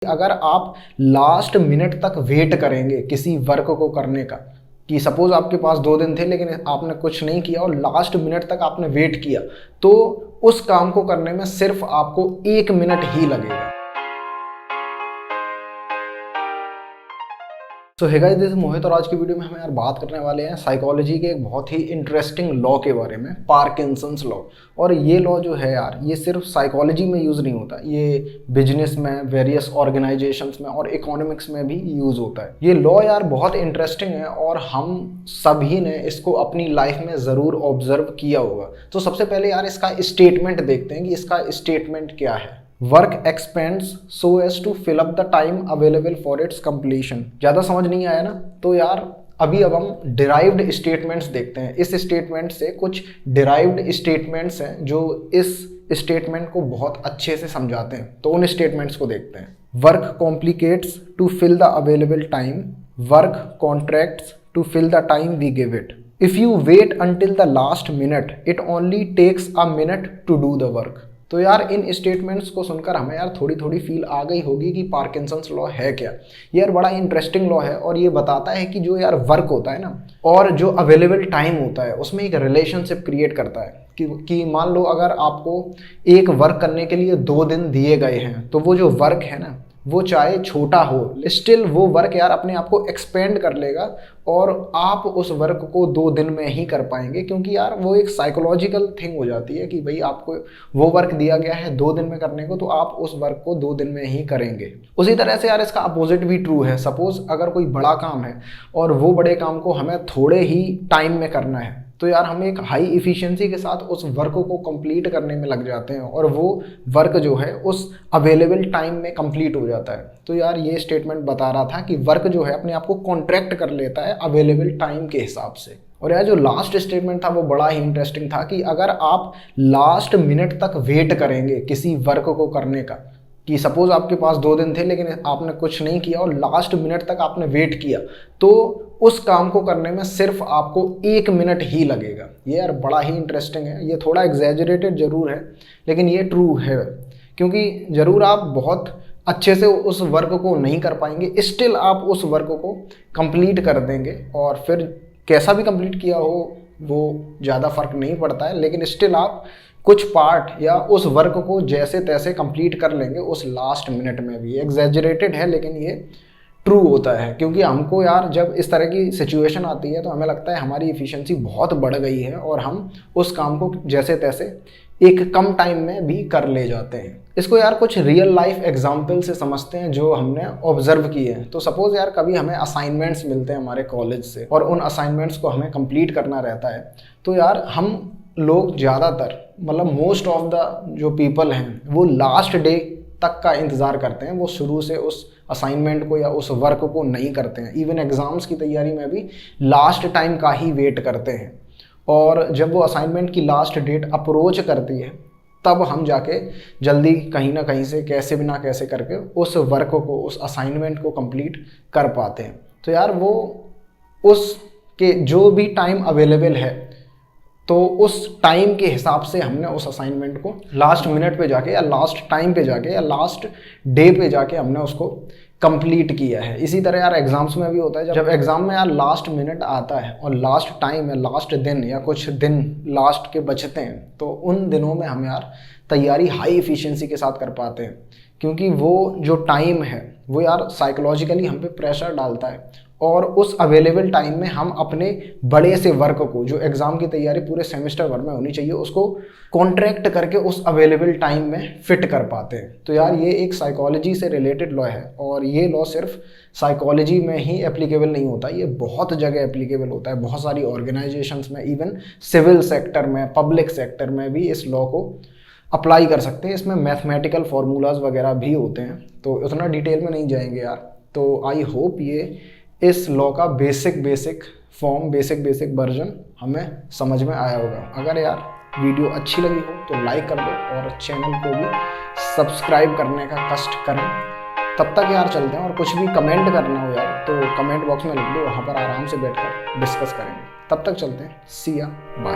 अगर आप last minute तक वेट करेंगे किसी वर्क को करने का, कि सपोज आपके पास 2 दिन थे लेकिन आपने कुछ नहीं किया और लास्ट मिनट तक आपने वेट किया, तो उस काम को करने में सिर्फ आपको 1 मिनट ही लगेगा। तो हे गाइस, दिस इज मोहित और आज की वीडियो में हम यार बात करने वाले हैं साइकोलॉजी के एक बहुत ही इंटरेस्टिंग लॉ के बारे में, पार्किंसंस लॉ। और ये लॉ जो है यार, ये सिर्फ साइकोलॉजी में यूज़ नहीं होता, ये बिजनेस में, वेरियस ऑर्गेनाइजेशंस में और इकोनॉमिक्स में भी यूज़ होता है। ये लॉ यार बहुत इंटरेस्टिंग है और हम सभी ने इसको अपनी लाइफ में ज़रूर ऑब्जर्व किया होगा। तो सबसे पहले यार इसका स्टेटमेंट देखते हैं कि इसका स्टेटमेंट क्या है। Work expands so as to fill up the time available for its completion. ज़्यादा समझ नहीं आया ना? तो यार अब हम डिराइव्ड स्टेटमेंट्स देखते हैं। इस स्टेटमेंट से कुछ डिराइव्ड स्टेटमेंट्स हैं जो इस स्टेटमेंट को बहुत अच्छे से समझाते हैं। तो उन स्टेटमेंट्स को देखते हैं। Work complicates to fill the available time, work contracts to fill the time we give it. If you wait until the last minute, it only takes a minute to do the work. तो यार इन statements को सुनकर हमें यार थोड़ी थोड़ी feel आ गई होगी कि पार्किंसंस लॉ है क्या। ये यार बड़ा इंटरेस्टिंग लॉ है और ये बताता है कि जो यार वर्क होता है ना और जो अवेलेबल टाइम होता है उसमें एक रिलेशनशिप क्रिएट करता है कि मान लो अगर आपको एक वर्क करने के लिए 2 दिन दिए गए हैं, तो वो जो वर्क है ना, वो चाहे छोटा हो, स्टिल वो वर्क यार अपने आप को एक्सपेंड कर लेगा और आप उस वर्क को 2 दिन में ही कर पाएंगे, क्योंकि यार वो एक साइकोलॉजिकल थिंग हो जाती है कि भाई आपको वो वर्क दिया गया है 2 दिन में करने को, तो आप उस वर्क को 2 दिन में ही करेंगे। उसी तरह से यार इसका अपोजिट भी ट्रू है। सपोज अगर कोई बड़ा काम है और वो बड़े काम को हमें थोड़े ही टाइम में करना है, तो यार हम एक हाई इफ़िशिएंसी के साथ उस वर्क को कंप्लीट करने में लग जाते हैं और वो वर्क जो है उस अवेलेबल टाइम में कंप्लीट हो जाता है। तो यार ये स्टेटमेंट बता रहा था कि वर्क जो है अपने आप को कॉन्ट्रैक्ट कर लेता है अवेलेबल टाइम के हिसाब से। और यार जो लास्ट स्टेटमेंट था वो बड़ा ही इंटरेस्टिंग था कि अगर आप लास्ट मिनट तक वेट करेंगे किसी वर्क को करने का, कि सपोज आपके पास 2 दिन थे लेकिन आपने कुछ नहीं किया और लास्ट मिनट तक आपने वेट किया, तो उस काम को करने में सिर्फ आपको 1 मिनट ही लगेगा। ये यार बड़ा ही इंटरेस्टिंग है। ये थोड़ा एग्जैजरेटेड जरूर है लेकिन ये ट्रू है, क्योंकि ज़रूर आप बहुत अच्छे से उस वर्क को नहीं कर पाएंगे, स्टिल आप उस वर्क को कंप्लीट कर देंगे। और फिर कैसा भी कंप्लीट किया हो वो ज़्यादा फर्क नहीं पड़ता है, लेकिन स्टिल आप कुछ पार्ट या उस वर्क को जैसे तैसे कंप्लीट कर लेंगे उस लास्ट मिनट में भी। एग्जैजरेटेड है लेकिन ये ट्रू होता है, क्योंकि हमको यार जब इस तरह की सिचुएशन आती है तो हमें लगता है हमारी इफ़िशिएंसी बहुत बढ़ गई है और हम उस काम को जैसे तैसे एक कम टाइम में भी कर ले जाते हैं। इसको यार कुछ रियल लाइफ एग्जाम्पल से समझते हैं जो हमने ऑब्जर्व किए हैं। तो सपोज यार कभी हमें असाइनमेंट्स मिलते हैं हमारे कॉलेज से और उन असाइनमेंट्स को हमें कंप्लीट करना रहता है। तो यार हम लोग ज़्यादातर, मतलब मोस्ट ऑफ द जो पीपल हैं, वो लास्ट डे तक का इंतज़ार करते हैं। वो शुरू से उस असाइनमेंट को या उस वर्क को नहीं करते हैं। इवन एग्ज़ाम्स की तैयारी में भी लास्ट टाइम का ही वेट करते हैं। और जब वो असाइनमेंट की लास्ट डेट अप्रोच करती है तब हम जाके जल्दी कहीं ना कहीं से कैसे भी ना कैसे करके उस वर्क को, उस असाइनमेंट को कंप्लीट कर पाते हैं। तो यार वो उसके जो भी टाइम अवेलेबल है, तो उस टाइम के हिसाब से हमने उस असाइनमेंट को लास्ट मिनट पे जाके या लास्ट टाइम पे जाके या लास्ट डे पे जाके हमने उसको कंप्लीट किया है। इसी तरह यार एग्जाम्स में भी होता है। जब एग्जाम में यार लास्ट मिनट आता है और लास्ट टाइम या लास्ट दिन या कुछ दिन लास्ट के बचते हैं, तो उन दिनों में हम यार तैयारी हाई इफ़िशिएंसी के साथ कर पाते हैं, क्योंकि वो जो टाइम है वो यार साइकोलॉजिकली हम पे प्रेशर डालता है और उस अवेलेबल टाइम में हम अपने बड़े से वर्क को, जो एग्ज़ाम की तैयारी पूरे सेमेस्टर भर में होनी चाहिए, उसको कॉन्ट्रैक्ट करके उस अवेलेबल टाइम में फिट कर पाते हैं। तो यार ये एक साइकोलॉजी से रिलेटेड लॉ है और ये लॉ सिर्फ साइकोलॉजी में ही एप्लीकेबल नहीं होता, ये बहुत जगह एप्लीकेबल होता है। बहुत सारी ऑर्गेनाइजेशंस में, इवन सिविल सेक्टर में, पब्लिक सेक्टर में भी इस लॉ को अप्लाई कर सकते हैं। इसमें मैथमेटिकल फार्मूलाज वगैरह भी होते हैं, तो उतना डिटेल में नहीं जाएंगे यार। तो आई होप ये इस लॉ का बेसिक फॉर्म, बेसिक वर्जन हमें समझ में आया होगा। अगर यार वीडियो अच्छी लगी हो तो लाइक कर दो और चैनल को भी सब्सक्राइब करने का कष्ट करें। तब तक यार चलते हैं, और कुछ भी कमेंट करना हो यार तो कमेंट बॉक्स में लिख दो, वहाँ पर आराम से बैठकर डिस्कस करेंगे। तब तक चलते हैं, सी या बाय।